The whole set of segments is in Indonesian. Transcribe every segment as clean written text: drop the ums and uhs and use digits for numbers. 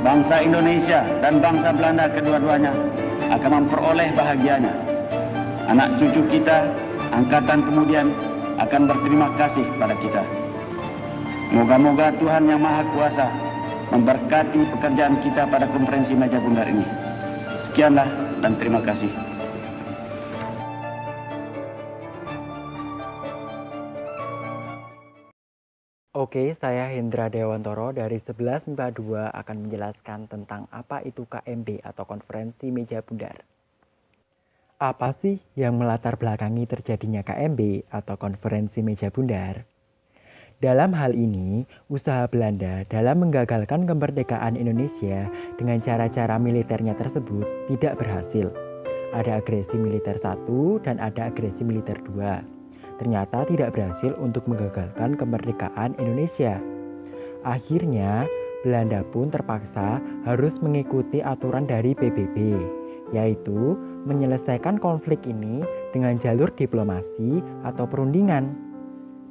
bangsa Indonesia dan bangsa Belanda kedua-duanya akan memperoleh bahagianya. Anak cucu kita, angkatan kemudian akan berterima kasih pada kita. Moga-moga Tuhan Yang Maha Kuasa memberkati pekerjaan kita pada konferensi meja bundar ini. Sekianlah dan terima kasih. Oke, saya Hendra Dewantoro dari 11 MIPA 2 akan menjelaskan tentang apa itu KMB atau Konferensi Meja Bundar. Apa sih yang melatar belakangi terjadinya KMB atau Konferensi Meja Bundar? Dalam hal ini, usaha Belanda dalam menggagalkan kemerdekaan Indonesia dengan cara-cara militernya tersebut tidak berhasil. Ada agresi militer 1 dan ada agresi militer 2. Ternyata tidak berhasil untuk menggagalkan kemerdekaan Indonesia. Akhirnya, Belanda pun terpaksa harus mengikuti aturan dari PBB, yaitu menyelesaikan konflik ini dengan jalur diplomasi atau perundingan.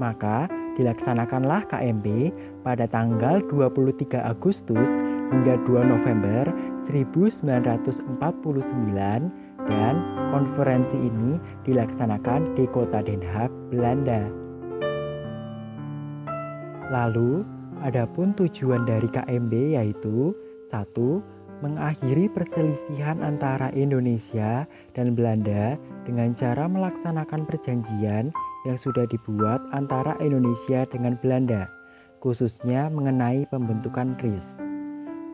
Maka, dilaksanakanlah KMB pada tanggal 23 Agustus hingga 2 November 1949 dan konferensi ini dilaksanakan di kota Den Haag, Belanda. Lalu, adapun tujuan dari KMB yaitu 1. Mengakhiri perselisihan antara Indonesia dan Belanda dengan cara melaksanakan perjanjian yang sudah dibuat antara Indonesia dengan Belanda, khususnya mengenai pembentukan RIS.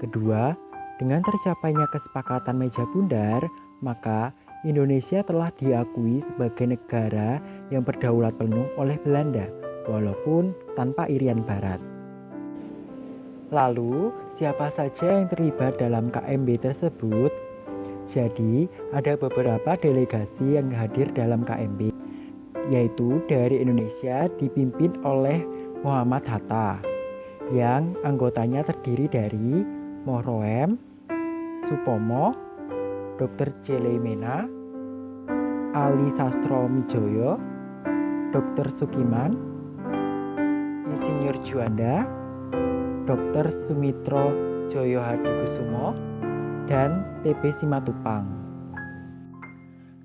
Kedua, dengan tercapainya kesepakatan meja bundar, maka Indonesia telah diakui sebagai negara yang berdaulat penuh oleh Belanda, walaupun tanpa irian Barat. Lalu, siapa saja yang terlibat dalam KMB tersebut? Jadi, ada beberapa delegasi yang hadir dalam KMB, yaitu dari Indonesia dipimpin oleh Muhammad Hatta, yang anggotanya terdiri dari Mohroem, Supomo, Dr. Jelemena, Ali Sastro Mijoyo, Dr. Sukiman, Insinyur Juanda, Dr. Sumitro Joyo Hadikusumo, dan TP Simatupang.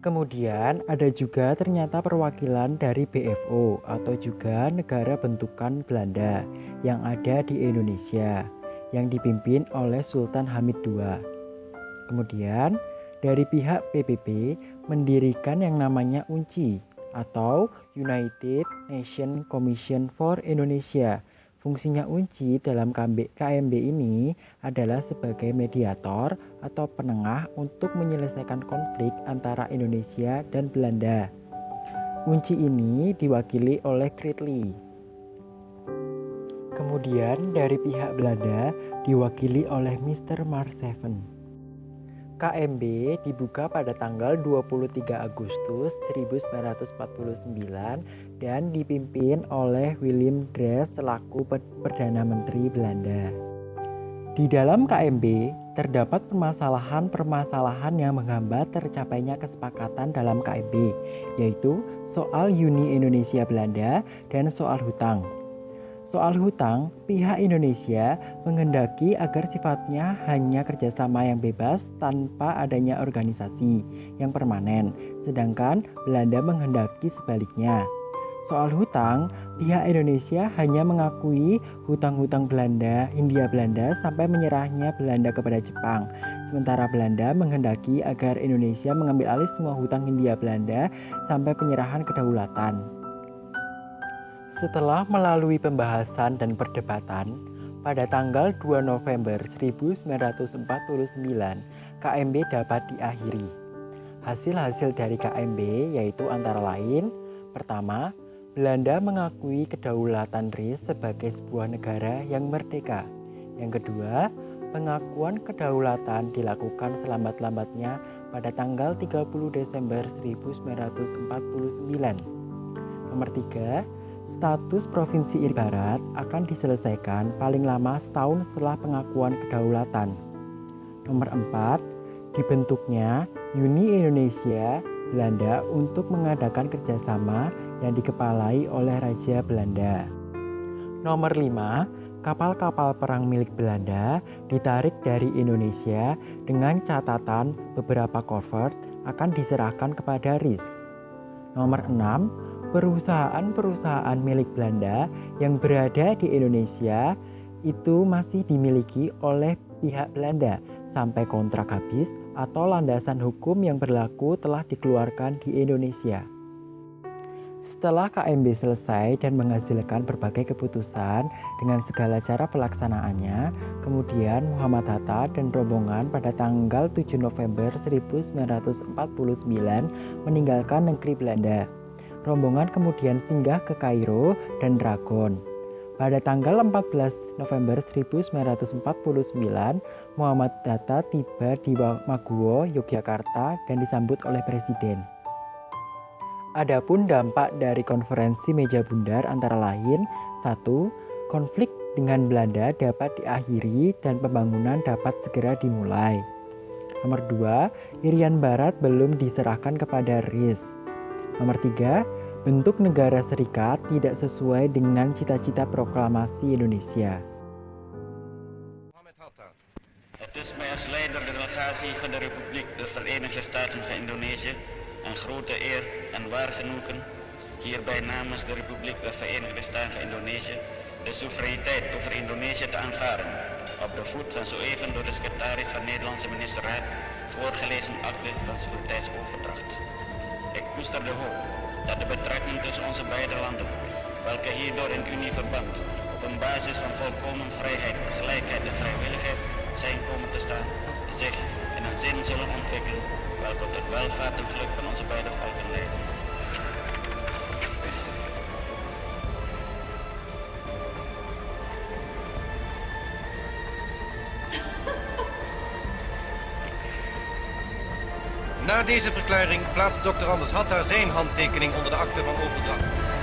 Kemudian ada juga ternyata perwakilan dari BFO atau juga negara bentukan Belanda yang ada di Indonesia yang dipimpin oleh Sultan Hamid II. Kemudian dari pihak PBB mendirikan yang namanya UNCI atau United Nations Commission for Indonesia. Fungsinya UNCI dalam KMB ini adalah sebagai mediator atau penengah untuk menyelesaikan konflik antara Indonesia dan Belanda. UNCI ini diwakili oleh Kritli. Kemudian dari pihak Belanda diwakili oleh Mr. Marseven. KMB dibuka pada tanggal 23 Agustus 1949 dan dipimpin oleh Willem Drees selaku Perdana Menteri Belanda. Di dalam KMB terdapat permasalahan-permasalahan yang menghambat tercapainya kesepakatan dalam KMB, yaitu soal Uni Indonesia Belanda dan soal hutang. Soal hutang, pihak Indonesia menghendaki agar sifatnya hanya kerjasama yang bebas tanpa adanya organisasi yang permanen, sedangkan Belanda menghendaki sebaliknya. Soal hutang, pihak Indonesia hanya mengakui hutang-hutang Hindia Belanda sampai menyerahnya Belanda kepada Jepang. Sementara Belanda menghendaki agar Indonesia mengambil alih semua hutang Hindia Belanda sampai penyerahan kedaulatan. Setelah melalui pembahasan dan perdebatan, pada tanggal 2 November 1949, KMB dapat diakhiri. Hasil-hasil dari KMB yaitu antara lain, pertama, Belanda mengakui kedaulatan RIS sebagai sebuah negara yang merdeka. Yang kedua, pengakuan kedaulatan dilakukan selambat-lambatnya pada tanggal 30 Desember 1949. Nomor 3, status Provinsi Irian Barat akan diselesaikan paling lama setahun setelah pengakuan kedaulatan. Nomor 4, dibentuknya Uni Indonesia Belanda untuk mengadakan kerjasama yang dikepalai oleh Raja Belanda. Nomor 5, Kapal-kapal perang milik Belanda ditarik dari Indonesia dengan catatan beberapa covert akan diserahkan kepada RIS. Nomor 6, perusahaan-perusahaan milik Belanda yang berada di Indonesia itu masih dimiliki oleh pihak Belanda sampai kontrak habis atau landasan hukum yang berlaku telah dikeluarkan di Indonesia. Setelah KMB selesai dan menghasilkan berbagai keputusan dengan segala cara pelaksanaannya, kemudian Muhammad Hatta dan rombongan pada tanggal 7 November 1949 meninggalkan negeri Belanda. Rombongan kemudian singgah ke Kairo dan Rangon. Pada tanggal 14 November 1949, Muhammad Hatta tiba di Maguwo, Yogyakarta dan disambut oleh Presiden. Adapun dampak dari konferensi meja bundar antara lain 1. Konflik dengan Belanda dapat diakhiri dan pembangunan dapat segera dimulai. Nomor 2. Irian Barat belum diserahkan kepada RIS. Nomor 3. Bentuk negara serikat tidak sesuai dengan cita-cita proklamasi Indonesia. Het is mij als leider de delegatie van de Republiek de Verenigde Staten van Indonesië een grote eer en waar genoegen hierbij namens de Republiek de Verenigde Staten van Indonesië de soevereiniteit over Indonesië te aanvaarden op de voet van zo even door de secretaris van Nederlandse ministerraad voorgelezen akte van soevereiniteitsoverdracht. Ik koester de hoop dat de betrekkingen tussen onze beide landen, welke hierdoor in unieverband op een basis van volkomen vrijheid, gelijkheid en vrijwilligheid zijn komen te staan, zich in een zin zullen ontwikkelen welke tot welvaart en geluk van onze beide volken leiden. Na deze verklaring plaatst Dr. Anders Hatta zijn handtekening onder de akte van overdracht.